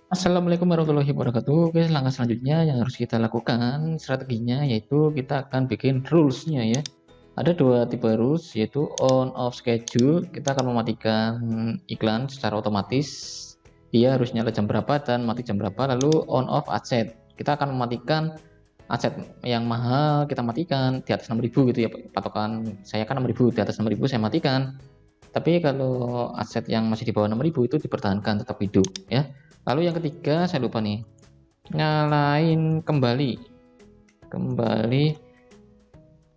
Assalamualaikum warahmatullahi wabarakatuh. Oke, langkah selanjutnya yang harus kita lakukan strateginya yaitu kita akan bikin rules-nya ya. Ada dua tipe rules yaitu on off schedule. Kita akan mematikan iklan secara otomatis. Dia harus nyala jam berapa dan mati jam berapa. Lalu on off ad set. Kita akan mematikan ad set yang mahal kita matikan di atas 6.000 gitu ya. Patokan saya kan 6.000, di atas 6.000 saya matikan. Tapi kalau aset yang masih di bawah 6.000 itu dipertahankan tetap hidup ya. Lalu yang ketiga saya lupa nih, nyalain kembali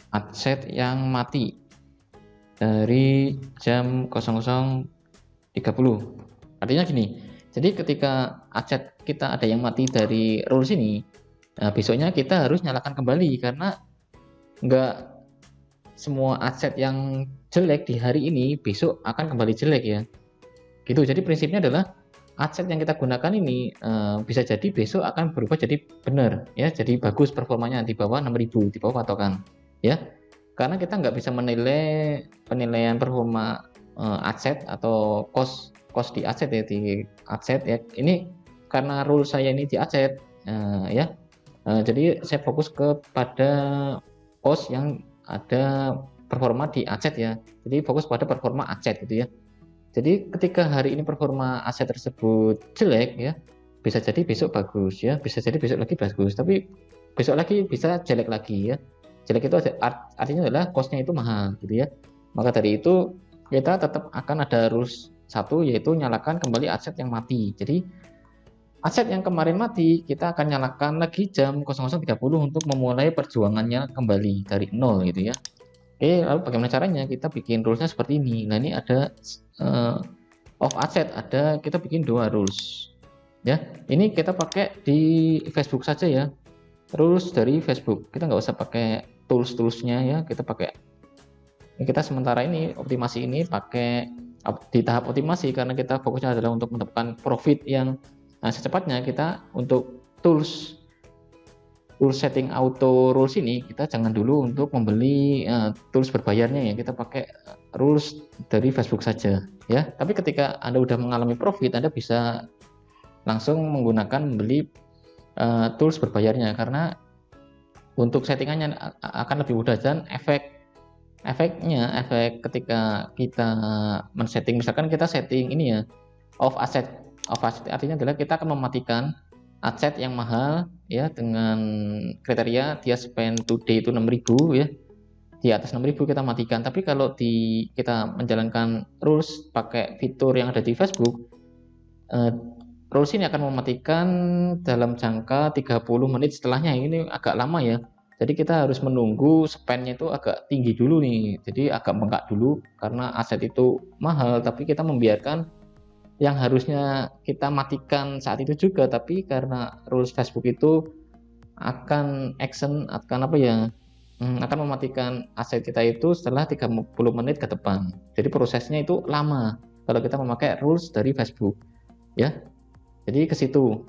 aset yang mati dari jam 00.30. Artinya gini, jadi ketika aset kita ada yang mati dari rules ini, nah besoknya kita harus nyalakan kembali karena nggak semua aset yang jelek di hari ini besok akan kembali jelek ya. Gitu. Jadi prinsipnya adalah aset yang kita gunakan ini bisa jadi besok akan berubah jadi benar ya, jadi bagus performanya di bawah 6.000, di bawah patokan ya. Karena kita nggak bisa menilai penilaian performa aset atau cost di aset ya, di aset ya. Ini karena rule saya ini di aset ya. Jadi saya fokus kepada cost yang ada performa di aset ya. Jadi fokus pada performa aset gitu ya. Jadi ketika hari ini performa aset tersebut jelek ya, bisa jadi besok bagus ya, bisa jadi besok lagi bagus, tapi besok lagi bisa jelek lagi ya. Jelek itu artinya adalah cost-nya itu mahal gitu ya. Maka dari itu kita tetap akan ada rules satu yaitu nyalakan kembali aset yang mati. Jadi aset yang kemarin mati kita akan nyalakan lagi jam 00.30 untuk memulai perjuangannya kembali dari nol gitu ya. Oke, lalu bagaimana caranya? Kita bikin rulesnya seperti ini. Nah, ini ada off asset, ada kita bikin dua rules. Ya, ini kita pakai di Facebook saja ya. Rules dari Facebook. Kita nggak usah pakai tools-toolsnya ya. Kita pakai. Kita sementara ini optimasi ini pakai di tahap optimasi karena kita fokusnya adalah untuk mendapatkan profit yang secepatnya. Kita untuk tools setting auto rules ini kita jangan dulu untuk membeli tools berbayarnya ya, kita pakai rules dari Facebook saja ya. Tapi ketika Anda udah mengalami profit, Anda bisa langsung menggunakan membeli tools berbayarnya karena untuk settingannya akan lebih mudah dan efek ketika kita men-setting, misalkan kita setting ini ya off asset artinya adalah kita akan mematikan aset yang mahal ya dengan kriteria dia spend today itu 6.000 ya, di atas 6.000 kita matikan. Tapi kalau kita menjalankan rules pakai fitur yang ada di Facebook, rules ini akan mematikan dalam jangka 30 menit setelahnya. Ini agak lama ya, jadi kita harus menunggu spendnya itu agak tinggi dulu nih, jadi agak bengkak dulu karena aset itu mahal tapi kita membiarkan yang harusnya kita matikan saat itu juga, tapi karena rules Facebook itu akan akan mematikan aset kita itu setelah 30 menit ke depan. Jadi prosesnya itu lama kalau kita memakai rules dari Facebook ya. Jadi ke situ.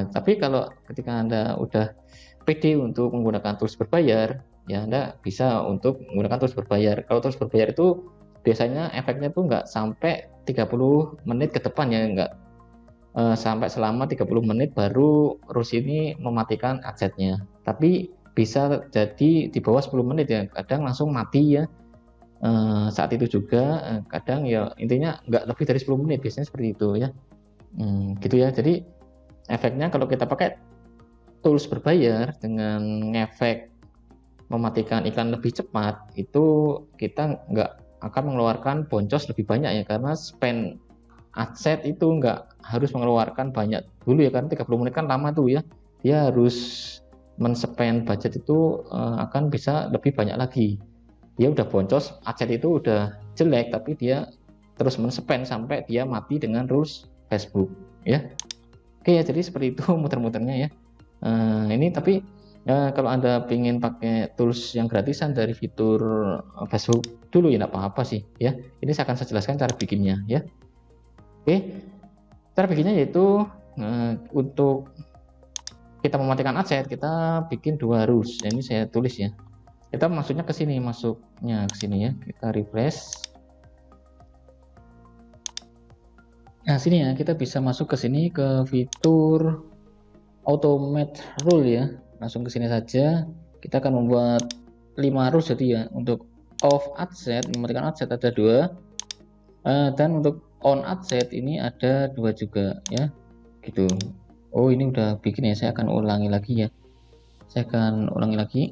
Tapi kalau ketika Anda udah pede untuk menggunakan tools berbayar, ya Anda bisa untuk menggunakan tools berbayar. Kalau tools berbayar itu biasanya efeknya tuh nggak sampai 30 menit ke depan ya, nggak sampai selama 30 menit baru rules ini mematikan asetnya. Tapi bisa jadi di bawah 10 menit ya, kadang langsung mati ya. Saat itu juga kadang ya intinya nggak lebih dari 10 menit biasanya seperti itu ya. Gitu ya. Jadi efeknya kalau kita pakai tools berbayar dengan ngefek mematikan iklan lebih cepat, itu kita nggak akan mengeluarkan boncos lebih banyak ya, karena spend aset itu nggak harus mengeluarkan banyak dulu ya, karena 30 menit kan lama tuh ya, dia harus men-spend budget itu akan bisa lebih banyak lagi. Dia udah boncos, aset itu udah jelek tapi dia terus men-spend sampai dia mati dengan rules Facebook ya. Oke ya, jadi seperti itu muter-muternya ya. Ini tapi kalau Anda ingin pakai tools yang gratisan dari fitur Facebook dulu ya nggak apa-apa sih ya. Ini saya akan jelaskan cara bikinnya ya. Oke, cara bikinnya yaitu untuk kita mematikan aset kita bikin dua rules. Ini saya tulis ya. Kita maksudnya ke sini, masuknya ke sini ya. Kita refresh. Nah, sini ya, kita bisa masuk ke sini ke fitur automate rule ya. Langsung ke sini saja. Kita akan membuat 5 rules jadi ya. Untuk off adset, mematikan adset ada 2. Dan untuk on adset ini ada 2 juga ya. Gitu. Oh, ini udah bikin ya. Saya akan ulangi lagi ya. Saya akan ulangi lagi.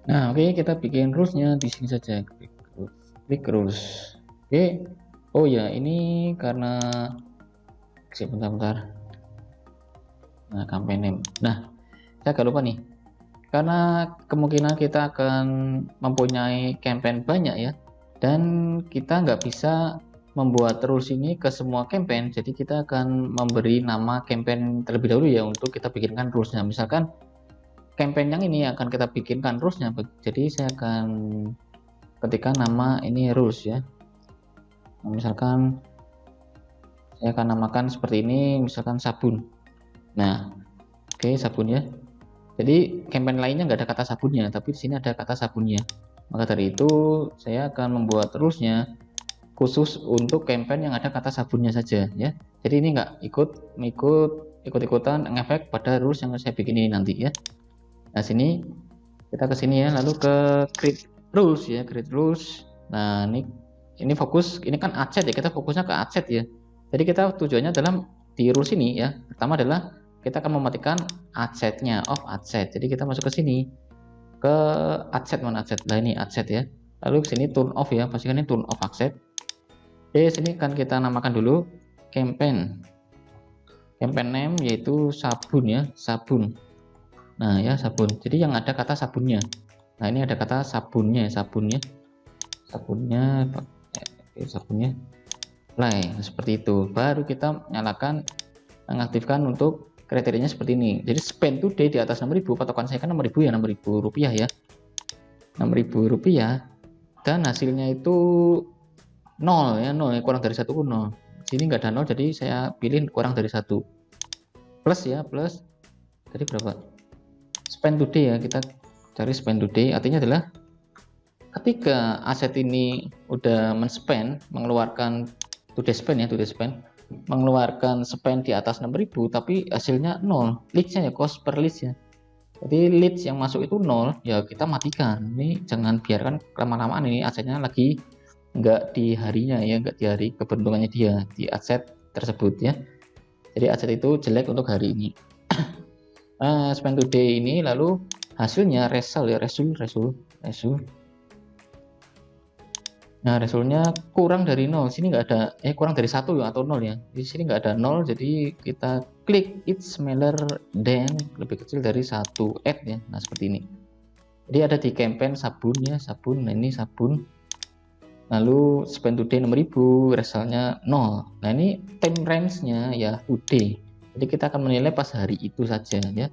Nah, oke, kita bikin rulesnya di sini saja. Klik rules. Oke. Oh ya, ini karena bentar. Nah, campaign name. Nah, saya agak lupa nih. Karena kemungkinan kita akan mempunyai campaign banyak ya. Dan kita nggak bisa membuat rules ini ke semua campaign. Jadi kita akan memberi nama campaign terlebih dahulu ya untuk kita bikinkan rulesnya. Misalkan campaign yang ini akan kita bikinkan rulesnya. Jadi saya akan ketikkan nama ini rules ya. Nah, misalkan saya akan namakan seperti ini, misalkan sabun. Nah, oke, sabun ya. Jadi campaign lainnya nggak ada kata sabunnya, tapi di sini ada kata sabunnya. Maka dari itu saya akan membuat rulesnya khusus untuk campaign yang ada kata sabunnya saja ya. Jadi ini nggak ikut-ikutan ngefek pada rules yang saya bikin ini nanti ya. Nah, sini kita ke sini ya, lalu ke create rules ya, create rules. Nah, ini fokus, ini kan adset ya, kita fokusnya ke adset ya. Jadi kita tujuannya dalam di rules ini ya. Pertama adalah kita akan mematikan adsetnya, off adset. Jadi kita masuk ke sini ke adset, mana adset? Nah, ini adset ya. Lalu ke sini turn off ya, pastikan ini turn off adset. Oke, sini kan kita namakan dulu campaign name yaitu sabun ya, sabun. Nah ya, sabun. Jadi yang ada kata sabunnya. Nah, ini ada kata sabunnya play. Nah, seperti itu. Baru kita nyalakan, mengaktifkan untuk kriterianya seperti ini. Jadi spend today di atas 6.000, patokan saya kan 6.000 ya, 6.000 rupiah ya, 6.000 rupiah, dan hasilnya itu 0 ya, 0 ya, kurang dari 1 pun 0. Sini nggak ada 0, jadi saya pilih kurang dari 1. Plus ya, plus. Jadi berapa? Spend today ya, kita cari spend today. Artinya adalah ketika aset ini udah mengeluarkan today spend ya, mengeluarkan spend di atas 6.000 tapi hasilnya 0, leadsnya ya, cost per leads ya. Jadi leads yang masuk itu 0 ya, kita matikan. Ini jangan biarkan lama-lamaan, ini asetnya lagi nggak di harinya ya, nggak di hari keberuntungannya dia di aset tersebut ya. Jadi aset itu jelek untuk hari ini. Spend today ini, lalu hasilnya result ya, result. Nah, resultnya kurang dari 0. Sini nggak ada, kurang dari 1 ya, atau 0 ya. Di sini nggak ada 0, jadi kita klik it's smaller than, lebih kecil dari 1 add ya. Nah, seperti ini. Jadi ada di campaign sabun ya, sabun. Nah, ini sabun. Lalu spend today 6.000, resultnya 0. Nah, ini time range-nya ya today. Jadi kita akan menilai pas hari itu saja ya.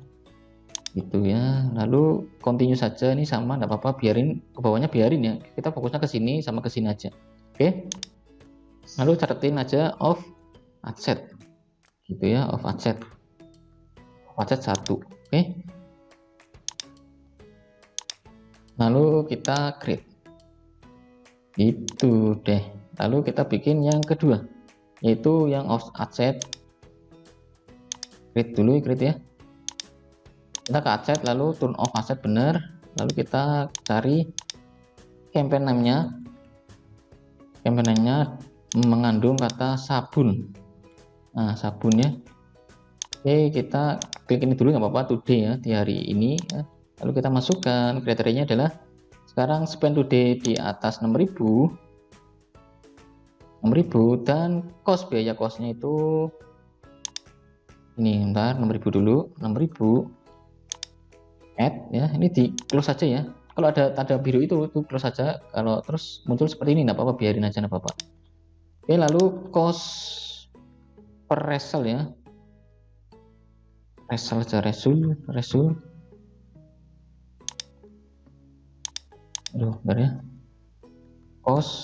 Gitu ya. Lalu continue saja, ini sama, enggak apa-apa, biarin ke bawahnya, biarin ya. Kita fokusnya ke sini sama ke sini aja. Oke. Lalu catetin aja off adset. Gitu ya, off adset. Off adset 1. Oke. Lalu kita create. Itu deh. Lalu kita bikin yang kedua, yaitu yang off adset. Create dulu, create ya. Kita ke adset, lalu turn off adset benar, lalu kita cari campaign name-nya mengandung kata sabun. Nah, sabun ya. Oke, kita klik ini dulu nggak apa-apa, today ya, di hari ini ya. Lalu kita masukkan kriterianya adalah sekarang spend today di atas 6.000 dan cost, biaya costnya itu ini, bentar, 6.000 dulu, 6.000 add ya, ini di close saja ya. Kalau ada tanda biru itu close saja. Kalau terus muncul seperti ini, enggak apa-apa, biarin aja, enggak apa-apa. Oke, lalu cost per result ya, result aja, result. Aduh, bentar ya. Cost,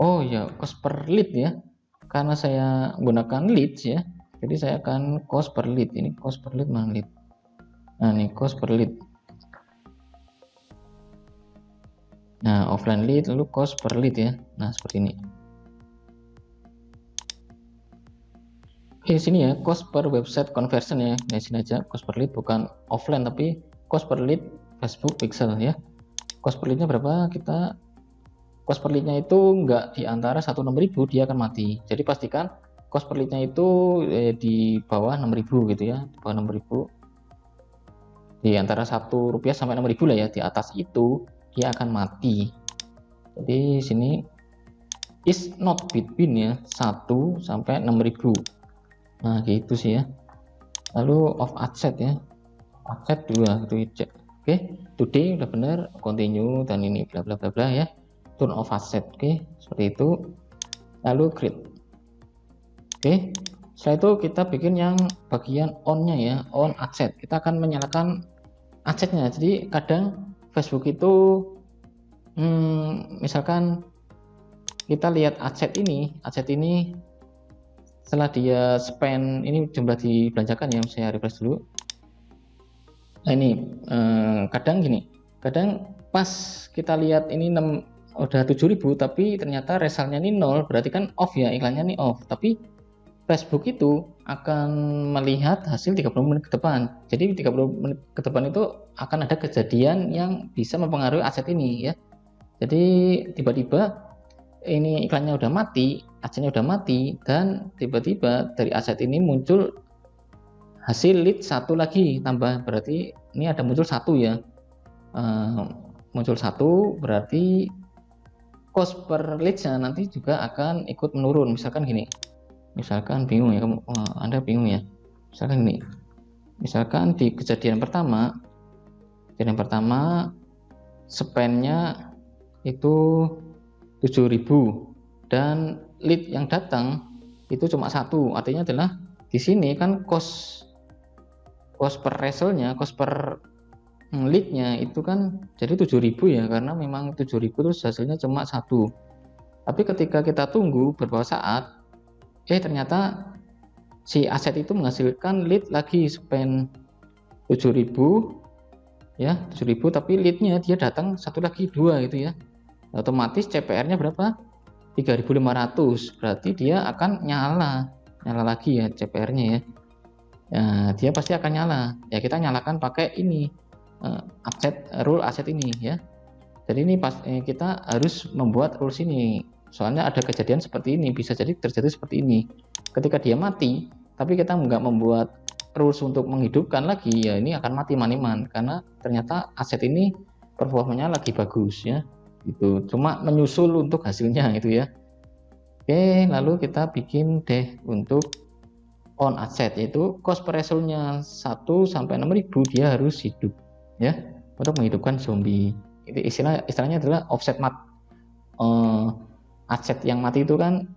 oh ya, cost per lead ya, karena saya gunakan leads ya, jadi saya akan cost per lead. Ini cost per lead, mana lead? Nah, ini cost per lead. Nah, offline lead, lalu cost per lead ya. Nah, seperti ini. Sini ya, cost per website conversion ya. Nah, sini aja cost per lead, bukan offline tapi cost per lead Facebook pixel ya. Cost per leadnya berapa? Kita cost per leadnya itu enggak di antara 1.6.000, dia akan mati. Jadi pastikan cost per leadnya itu di bawah 6.000 gitu ya, di bawah 6.000, di antara Rp1 sampai 6.000 lah ya. Di atas itu dia akan mati. Jadi sini is not between ya, 1 sampai 6.000. Nah gitu sih ya. Lalu off adset ya, adset 2 gitu. Oke, today udah bener, continue dan ini bla bla bla bla ya. Turn off adset, oke, seperti itu. Lalu create. Oke, setelah itu kita bikin yang bagian on nya ya, on adset. Kita akan menyalakan adsetnya. Jadi kadang Facebook itu misalkan kita lihat adset ini setelah dia spend ini jumlah dibelanjakan ya, saya refresh dulu. Nah ini kadang gini, kadang pas kita lihat ini udah 7.000 tapi ternyata resultnya ini 0, berarti kan off ya, iklannya ini off. Tapi Facebook itu akan melihat hasil 30 menit ke depan. Jadi 30 menit ke depan itu akan ada kejadian yang bisa mempengaruhi aset ini ya. Jadi tiba-tiba ini iklannya udah mati, asetnya udah mati, dan tiba-tiba dari aset ini muncul hasil lead satu lagi tambah, berarti ini ada muncul satu ya, muncul satu berarti cost per leadsnya nanti juga akan ikut menurun. Misalkan gini, misalkan bingung ya kamu, Anda bingung ya, misalkan gini, misalkan di kejadian pertama spendnya itu 7.000 dan lead yang datang itu cuma satu, artinya adalah di sini kan cost per resultnya, cost per leadnya itu kan jadi 7.000 ya, karena memang 7.000 terus hasilnya cuma satu. Tapi ketika kita tunggu beberapa saat, ternyata si aset itu menghasilkan lead lagi spend 7.000 ya, 7.000, tapi leadnya dia datang satu lagi 2 gitu ya, otomatis CPR-nya berapa? 3.500, berarti dia akan nyala lagi ya CPR-nya ya. Nah, dia pasti akan nyala ya, kita nyalakan pakai ini rule aset ini ya. Jadi ini kita harus membuat rules ini, soalnya ada kejadian seperti ini, bisa jadi terjadi seperti ini ketika dia mati tapi kita nggak membuat rules untuk menghidupkan lagi ya, ini akan mati maniman karena ternyata aset ini performanya lagi bagus ya, itu cuma menyusul untuk hasilnya itu ya. Oke, lalu kita bikin deh untuk on asset, yaitu cost per resultnya 1 sampai 6.000 dia harus hidup ya, untuk menghidupkan zombie. Itu istilahnya adalah offset aset yang mati itu kan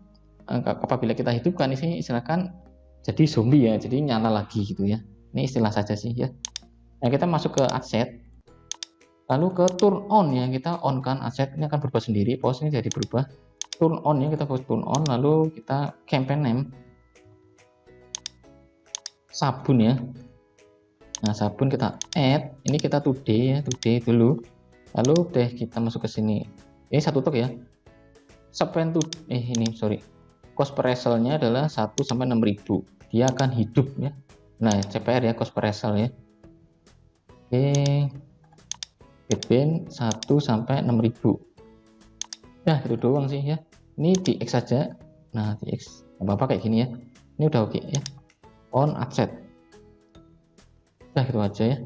apabila kita hidupkan ini istilahkan jadi zombie ya, jadi nyala lagi gitu ya. Ini istilah saja sih ya. Nah, kita masuk ke aset, lalu ke turn on ya, kita on kan aset ini akan berubah sendiri, pause ini jadi berubah. Turn on ya, kita pause turn on, lalu kita campaign name sabun ya. Nah, sabun kita add, ini kita today ya, today dulu. Lalu deh kita masuk ke sini. Ini satu tok ya. Spend to cost per result-nya adalah 1 sampai 6.000. Dia akan hidup ya. Nah, CPR ya, cost per result ya. Oke. Between 1 sampai 6.000. Nah, itu doang sih ya. Ini di X saja. Nah, di X. Apa-apa kayak gini ya. Ini udah oke ya. On asset. Nah, gitu aja ya.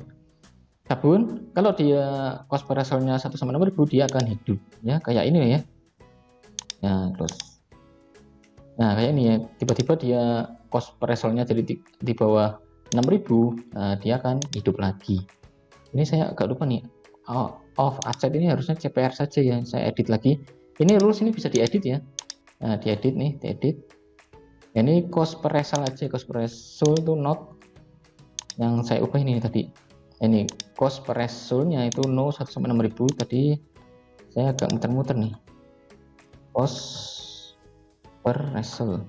Sabun, kalau dia cost per result-nya 1 sampai 6.000 dia akan hidup ya, kayak ini ya. Nah, terus nah kayak ini ya, tiba-tiba dia cost per result-nya jadi di bawah 6.000, nah, dia akan hidup lagi. Ini saya agak lupa nih, off asset ini harusnya CPR saja ya, saya edit lagi. Ini rules ini bisa diedit ya. Nah, diedit nih, diedit. Ini cost per result aja, cost per result itu not yang saya ubah ini tadi. Ini cost per resultnya itu 1 sampai 6.000, tadi saya agak muter-muter nih. Cost per result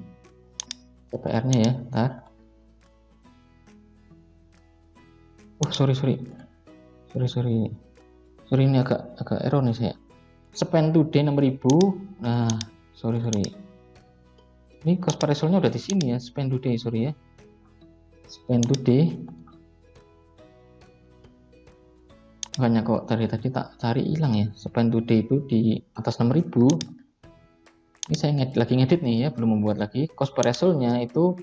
CPR-nya ya, ntar. Sorry ini agak error nih saya. Spend today 6.000. Nah, sorry. Ini Ini cost per result-nya udah di sini ya, spend today, sorry ya. Spend today. Makanya kok dari tadi tak cari hilang ya. Spend today itu di atas 6.000. Ini saya lagi ngedit nih ya, belum membuat lagi. Cost per result-nya itu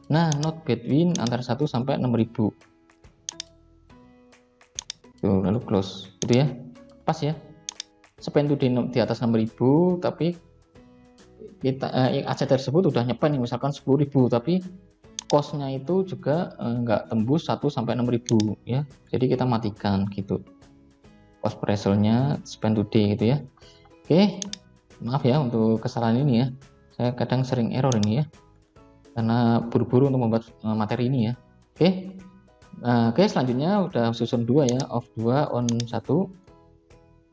nah not between antara 1 sampai 6.000. Tuh, lalu close gitu ya. Pas ya. Spend today di atas 6.000, tapi kita aset tersebut udah nyepen nih, misalkan 10.000, tapi cost-nya itu juga nggak tembus 1 sampai 6.000 ya. Jadi kita matikan gitu. Cost per result-nya spend today gitu ya. Oke. Maaf ya untuk kesalahan ini ya. Saya kadang sering error ini ya. Karena buru-buru untuk membuat materi ini ya. Oke. Oke, selanjutnya udah susun 2 ya, off 2, on 1.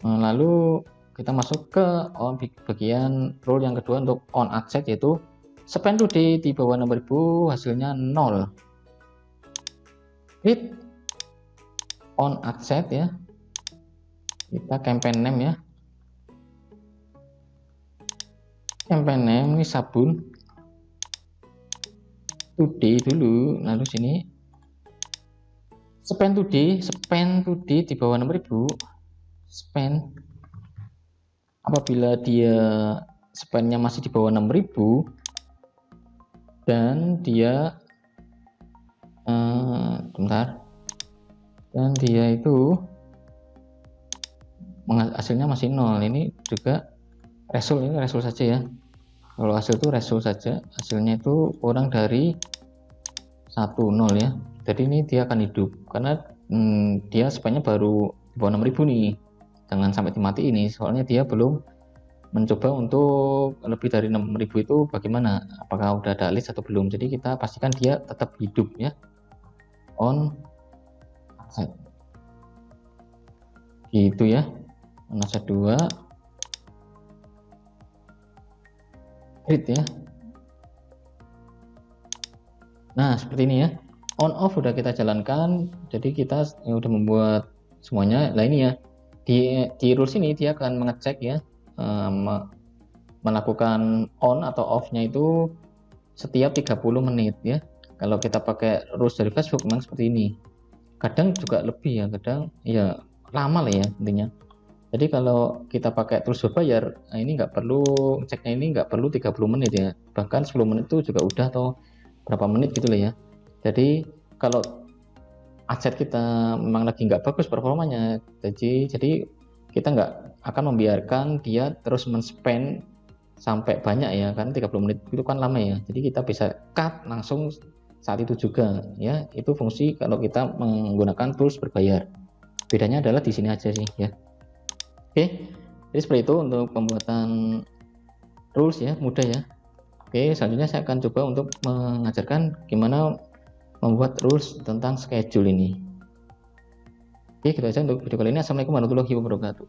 Lalu kita masuk ke bagian rule yang kedua untuk on asset, yaitu spend today di bawah 6.000 hasilnya 0. Create on asset ya. Kita campaign name ya. Campaign name ini sabun today dulu, lalu sini spend today di bawah 6.000. Spend apabila dia spendnya masih di bawah 6.000 dan dia dan dia itu hasilnya masih 0. Ini juga result, ini result saja ya. Kalau hasil itu result saja, hasilnya itu kurang dari 1, 0 ya. Jadi ini dia akan hidup karena dia spendnya baru di bawah 6.000 nih. Jangan sampai dimati ini, soalnya dia belum mencoba untuk lebih dari 6.000 itu bagaimana, apakah udah ada list atau belum. Jadi kita pastikan dia tetap hidup ya, on asset gitu ya. On asset 2 create ya. Nah seperti ini ya. On off udah kita jalankan, jadi kita udah membuat semuanya. Nah ini ya, di rules ini dia akan mengecek ya, melakukan on atau off nya itu setiap 30 menit ya. Kalau kita pakai rules dari Facebook memang seperti ini, kadang juga lebih ya, kadang ya lama lah ya intinya. Jadi kalau kita pakai tools berbayar, nah ini nggak perlu ceknya, ini nggak perlu 30 menit ya, bahkan 10 menit itu juga udah, atau berapa menit gitu lah ya. Jadi kalau aset kita memang lagi nggak bagus performanya, jadi kita nggak akan membiarkan dia terus men-spend sampai banyak ya, kan 30 menit itu kan lama ya. Jadi kita bisa cut langsung saat itu juga ya. Itu fungsi kalau kita menggunakan tools berbayar. Bedanya adalah di sini aja sih ya. Oke, jadi seperti itu untuk pembuatan rules ya, mudah ya. Oke, selanjutnya saya akan coba untuk mengajarkan gimana membuat rules tentang schedule ini. Oke, gitu aja untuk video kali ini. Assalamualaikum warahmatullahi wabarakatuh.